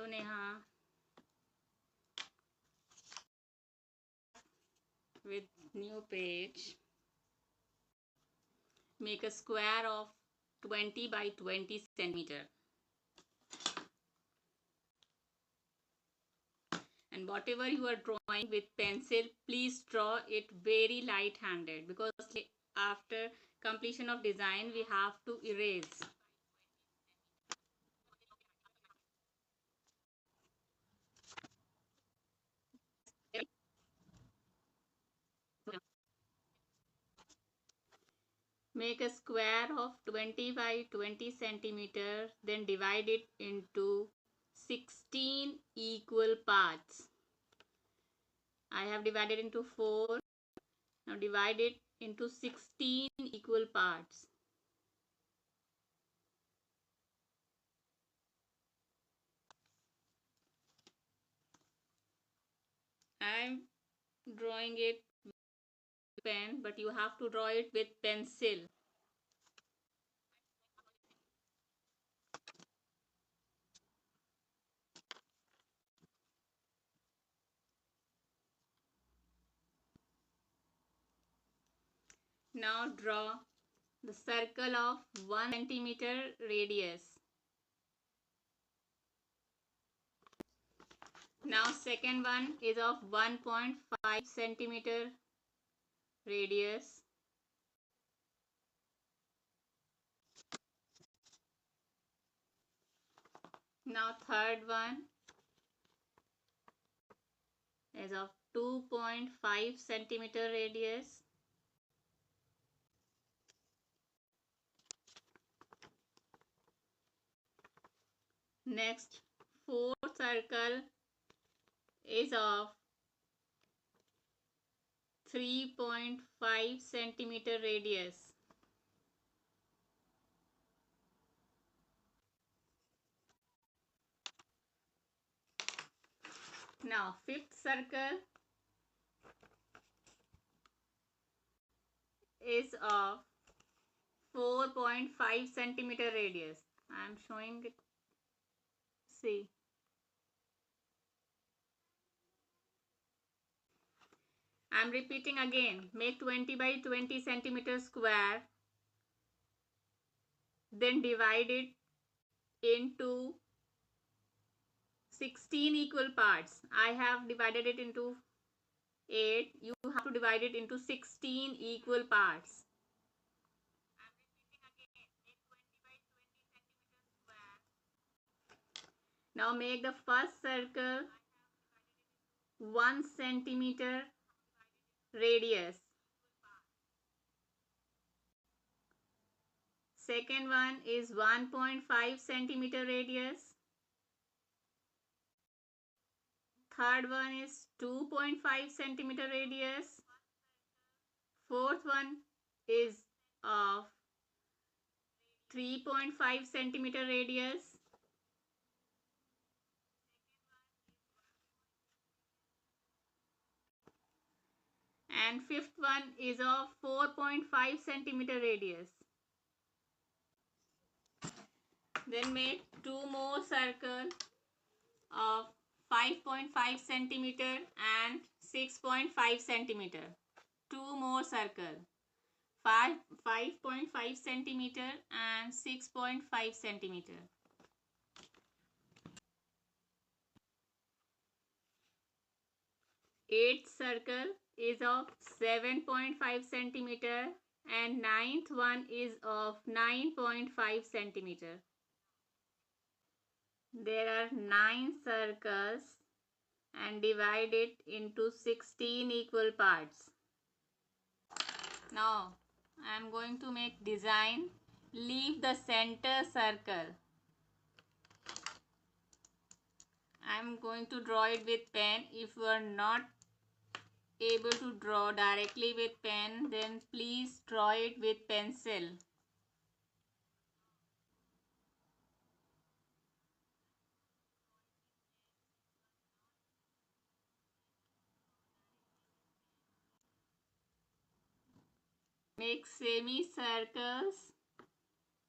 Neha. With new page. Make a square of 20 by 20 centimeter. And whatever you are drawing with pencil, please draw it very light handed, because after completion of design we have to erase. Make a square of 20 by 20 centimeter, then divide it into 16 equal parts. I have divided into 4. Now divide it into 16 equal parts. I am drawing it with pen, but you have to draw it with pencil. Now draw the circle of 1 centimeter radius. Now second one is of 1.5 centimeter radius. Now third one is of 2.5 centimeter radius. Next, fourth circle is of 3.5 centimeter radius. Now fifth circle is of 4.5 centimeter radius. I am showing it. See. I am repeating again. Make 20 by 20 centimeter square. Then divide it into 16 equal parts. I have divided it into 8. You have to divide it into 16 equal parts. Now make the first circle 1 centimeter radius. Second one is 1.5 centimeter radius. Third one is 2.5 centimeter radius. Fourth one is of 3.5 centimeter radius. And fifth one is of 4.5 centimeter radius. Then make two more circles of 5.5 centimeter and 6.5 centimeter. Two more circles. 5.5 centimeter and 6.5 centimeter. Eighth circle is of 7.5 centimeter and ninth one is of 9.5 centimeter. There are 9 circles and divide it into 16 equal parts. Now I am going to make design. Leave the center circle. I am going to draw it with pen. If you are not able to draw directly with pen, then please draw it with pencil. Make semicircles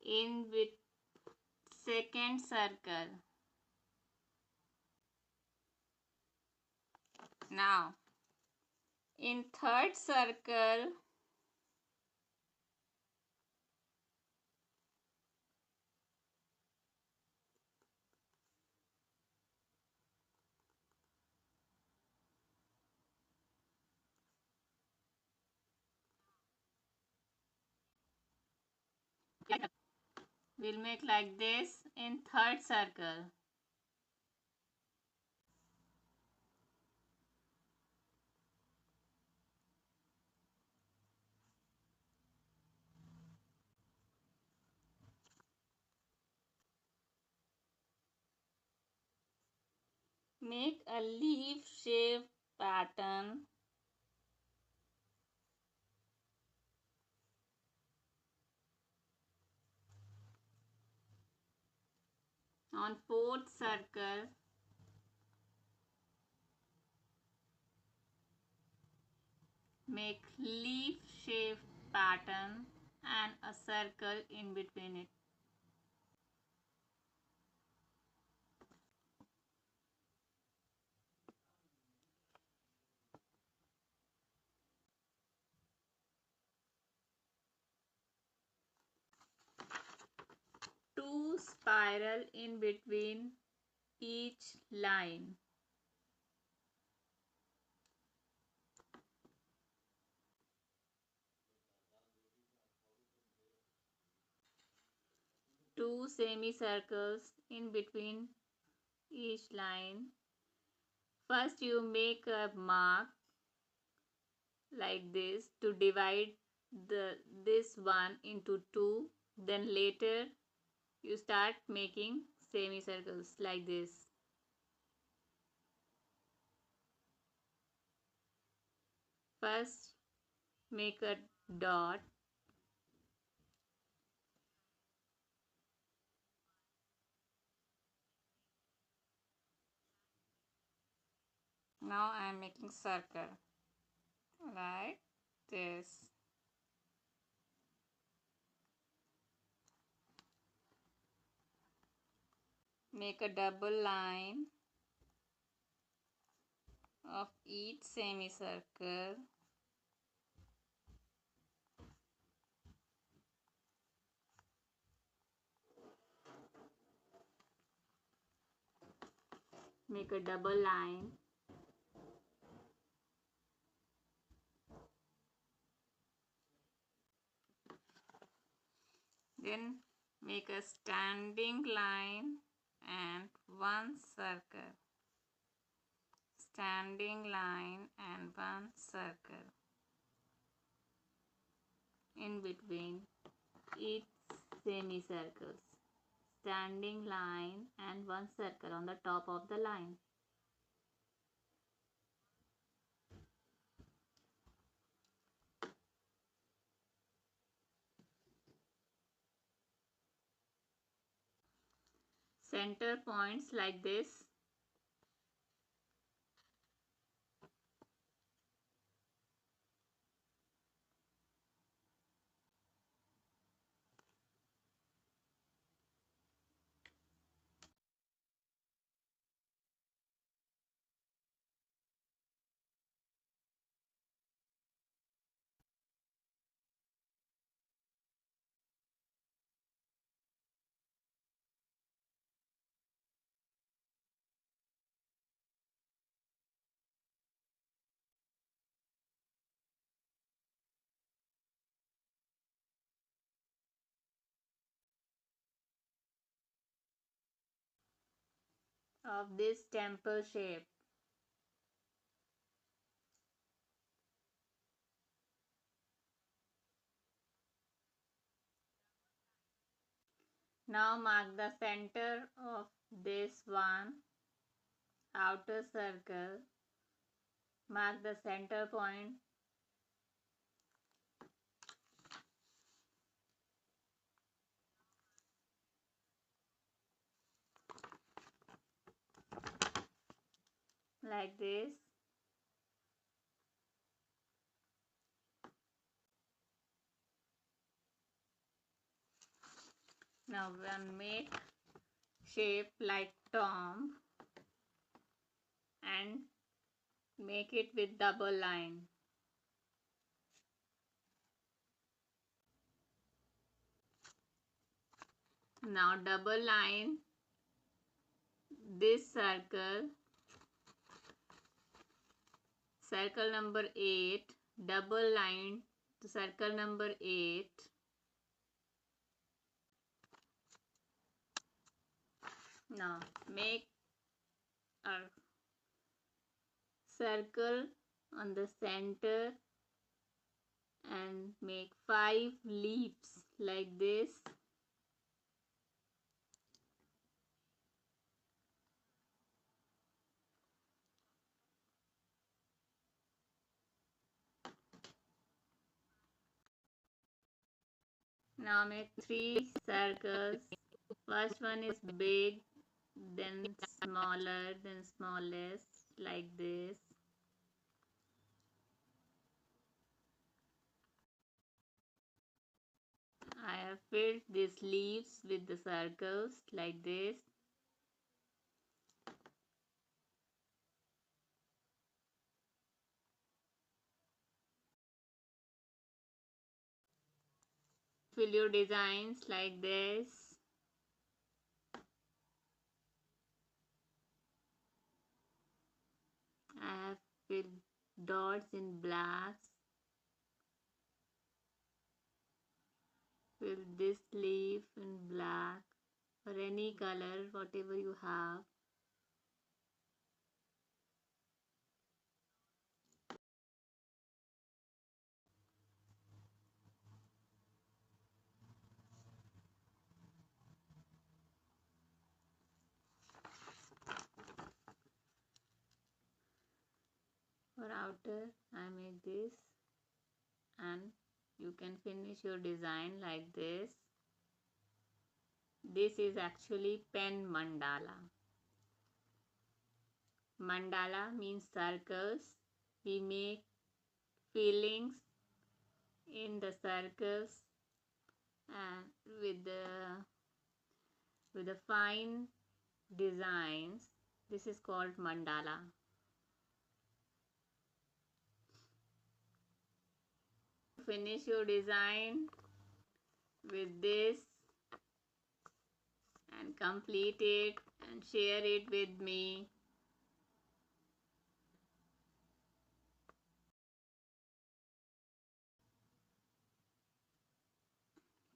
in with second circle. Now, in third circle, we'll make like this in third circle. Make a leaf shape pattern on fourth circle. Make leaf shape pattern and a circle in between it. Two spiral in between each line. Two semicircles in between each line. First you make a mark like this to divide this one into two. Then later you start making semicircles like this. First make a dot. Now I am making circle like this. Make a double line of each semicircle. Make a double line. Then make a standing line and one circle. Standing line and one circle in between each semicircles. Standing line and one circle on the top of the line. Center points like this. Of this temple shape. Now mark the center of this one outer circle. Mark the center point. Like this. Now we'll make shape like tomb and Make it with double line. Now double line this circle, circle number 8, double line to circle number 8. Now make a circle on the center and make 5 leaves like this. Now make 3 circles. First one is big, then smaller, then smallest, like this. I have filled these leaves with the circles like this. Fill your designs like this. I have filled dots in black. Fill this leaf in black or any color, whatever you have. For outer, I make this, and you can finish your design like this. This is actually pen mandala. Mandala means circles. We make fillings in the circles and with the fine designs. This is called mandala. Finish your design with this and complete it and share it with me.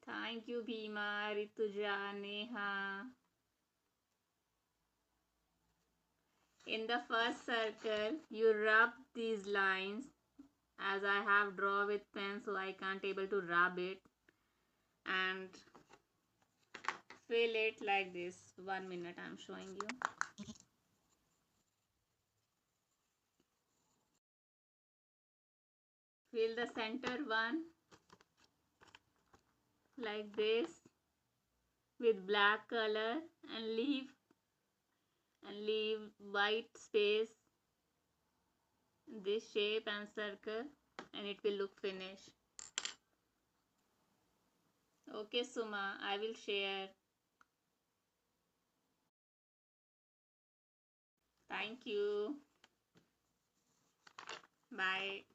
Thank you, Bhima, Rituja, Neha. In the first circle, you rub these lines. As I have drawn with pen, so I can't able to rub it. And fill it like this. 1 minute, I'm showing you. Fill the center one like this with black color and leave white space in this shape and circle, and it will look finished. Okay, Suma, I will share. Thank you. Bye.